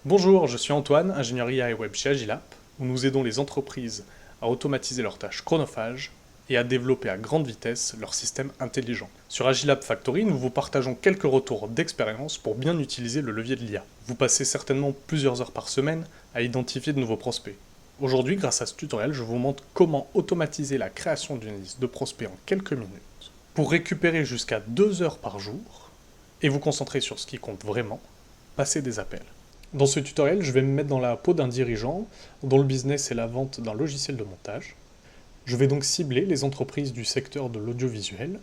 Bonjour, je suis Antoine, ingénieur IA et web chez Agilap, où nous aidons les entreprises à automatiser leurs tâches chronophages et à développer à grande vitesse leurs systèmes intelligents. Sur Agilap Factory, nous vous partageons quelques retours d'expérience pour bien utiliser le levier de l'IA. Vous passez certainement plusieurs heures par semaine à identifier de nouveaux prospects. Aujourd'hui, grâce à ce tutoriel, je vous montre comment automatiser la création d'une liste de prospects en quelques minutes pour récupérer jusqu'à 2 heures par jour et vous concentrer sur ce qui compte vraiment, passer des appels. Dans ce tutoriel, je vais me mettre dans la peau d'un dirigeant dont le business est la vente d'un logiciel de montage. Je vais donc cibler les entreprises du secteur de l'audiovisuel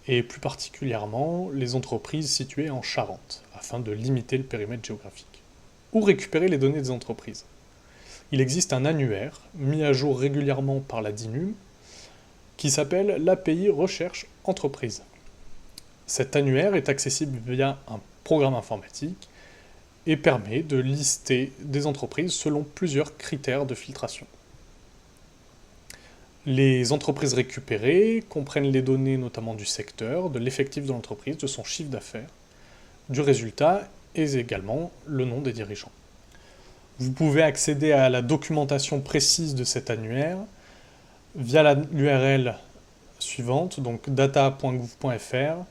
et plus particulièrement les entreprises situées en Charente afin de limiter le périmètre géographique. Où récupérer les données des entreprises? Il existe un annuaire mis à jour régulièrement par la DINUM qui s'appelle l'API Recherche Entreprise. Cet annuaire est accessible via un programme informatique et permet de lister des entreprises selon plusieurs critères de filtration. Les entreprises récupérées comprennent les données notamment du secteur, de l'effectif de l'entreprise, de son chiffre d'affaires, du résultat et également le nom des dirigeants. Vous pouvez accéder à la documentation précise de cet annuaire via l'URL suivante, donc data.gouv.fr,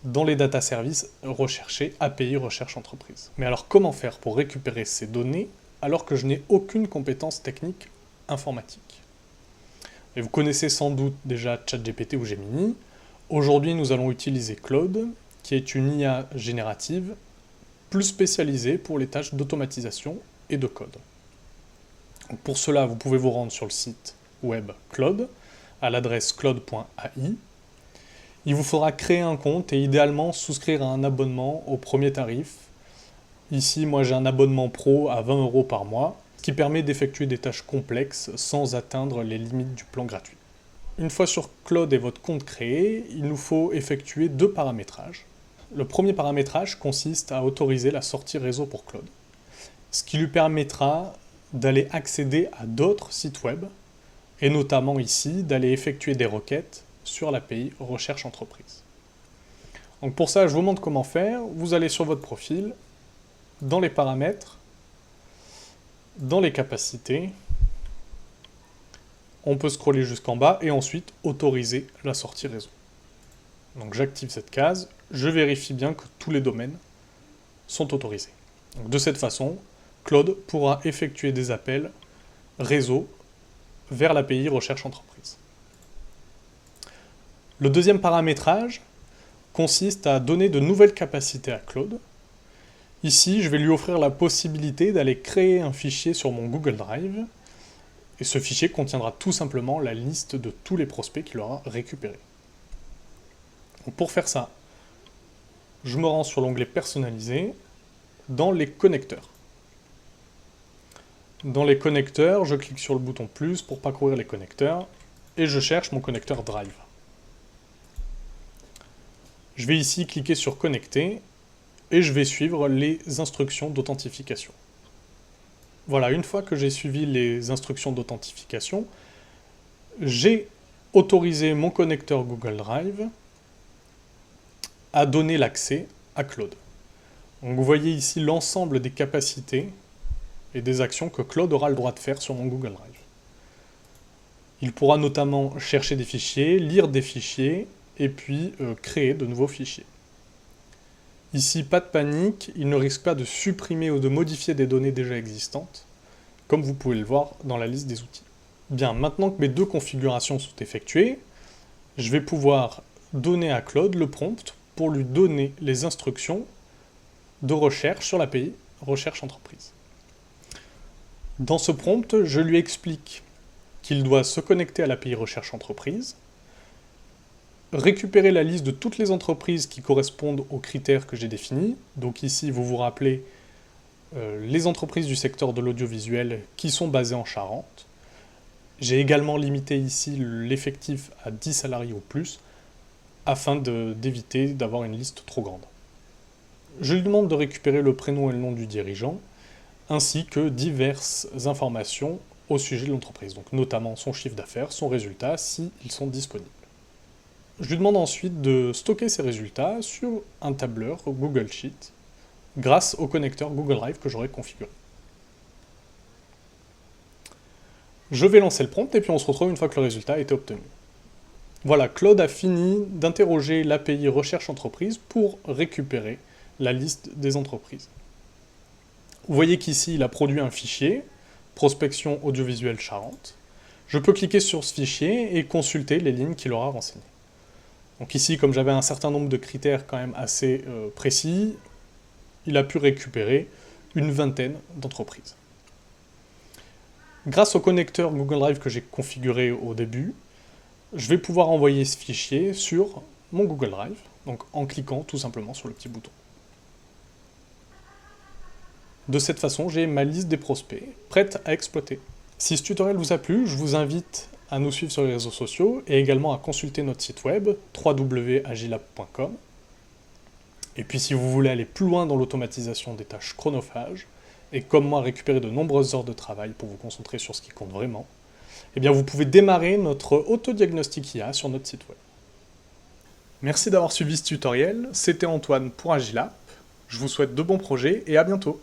dans les data services recherchés API Recherche Entreprise. Mais alors comment faire pour récupérer ces données alors que je n'ai aucune compétence technique informatique? Et vous connaissez sans doute déjà ChatGPT ou Gemini. Aujourd'hui, nous allons utiliser Claude, qui est une IA générative plus spécialisée pour les tâches d'automatisation et de code. Donc pour cela, vous pouvez vous rendre sur le site web Claude à l'adresse claude.ai. Il vous faudra créer un compte et idéalement souscrire à un abonnement au premier tarif. Ici, moi j'ai un abonnement pro à 20 € par mois, qui permet d'effectuer des tâches complexes sans atteindre les limites du plan gratuit. Une fois sur Claude et votre compte créé, il nous faut effectuer 2 paramétrages. Le premier paramétrage consiste à autoriser la sortie réseau pour Claude, ce qui lui permettra d'aller accéder à d'autres sites web, et notamment ici d'aller effectuer des requêtes sur l'API Recherche Entreprise. Donc pour ça, je vous montre comment faire. Vous allez sur votre profil, dans les paramètres, dans les capacités, on peut scroller jusqu'en bas et ensuite autoriser la sortie réseau. Donc j'active cette case, je vérifie bien que tous les domaines sont autorisés. Donc de cette façon, Claude pourra effectuer des appels réseau vers l'API Recherche Entreprise. Le deuxième paramétrage consiste à donner de nouvelles capacités à Claude. Ici, je vais lui offrir la possibilité d'aller créer un fichier sur mon Google Drive, et ce fichier contiendra tout simplement la liste de tous les prospects qu'il aura récupérés. Donc pour faire ça, je me rends sur l'onglet Personnaliser, dans les connecteurs. Dans les connecteurs, je clique sur le bouton plus pour parcourir les connecteurs, et je cherche mon connecteur Drive. Je vais ici cliquer sur Connecter et je vais suivre les instructions d'authentification. Voilà, une fois que j'ai suivi les instructions d'authentification, j'ai autorisé mon connecteur Google Drive à donner l'accès à Claude. Donc vous voyez ici l'ensemble des capacités et des actions que Claude aura le droit de faire sur mon Google Drive. Il pourra notamment chercher des fichiers, lire des fichiers, et puis créer de nouveaux fichiers. Ici, pas de panique, il ne risque pas de supprimer ou de modifier des données déjà existantes, comme vous pouvez le voir dans la liste des outils. Bien, maintenant que mes 2 configurations sont effectuées, je vais pouvoir donner à Claude le prompt pour lui donner les instructions de recherche sur l'API Recherche Entreprise. Dans ce prompt, je lui explique qu'il doit se connecter à l'API Recherche Entreprise, récupérer la liste de toutes les entreprises qui correspondent aux critères que j'ai définis. Donc ici, vous vous rappelez les entreprises du secteur de l'audiovisuel qui sont basées en Charente. J'ai également limité ici l'effectif à 10 salariés ou plus, afin d'éviter d'avoir une liste trop grande. Je lui demande de récupérer le prénom et le nom du dirigeant, ainsi que diverses informations au sujet de l'entreprise, donc notamment son chiffre d'affaires, son résultat, s'ils sont disponibles. Je lui demande ensuite de stocker ces résultats sur un tableur Google Sheet grâce au connecteur Google Drive que j'aurai configuré. Je vais lancer le prompt et puis on se retrouve une fois que le résultat a été obtenu. Voilà, Claude a fini d'interroger l'API Recherche Entreprise pour récupérer la liste des entreprises. Vous voyez qu'ici, il a produit un fichier, Prospection audiovisuelle Charente. Je peux cliquer sur ce fichier et consulter les lignes qu'il aura renseignées. Donc ici, comme j'avais un certain nombre de critères quand même assez précis, il a pu récupérer une vingtaine d'entreprises. Grâce au connecteur Google Drive que j'ai configuré au début, je vais pouvoir envoyer ce fichier sur mon Google Drive, donc en cliquant tout simplement sur le petit bouton. De cette façon, j'ai ma liste des prospects prête à exploiter. Si ce tutoriel vous a plu, je vous invite à nous suivre sur les réseaux sociaux et également à consulter notre site web www.agilab.com. Et puis si vous voulez aller plus loin dans l'automatisation des tâches chronophages, et comme moi récupérer de nombreuses heures de travail pour vous concentrer sur ce qui compte vraiment, eh bien vous pouvez démarrer notre autodiagnostic IA sur notre site web. Merci d'avoir suivi ce tutoriel, c'était Antoine pour Agilab, je vous souhaite de bons projets et à bientôt.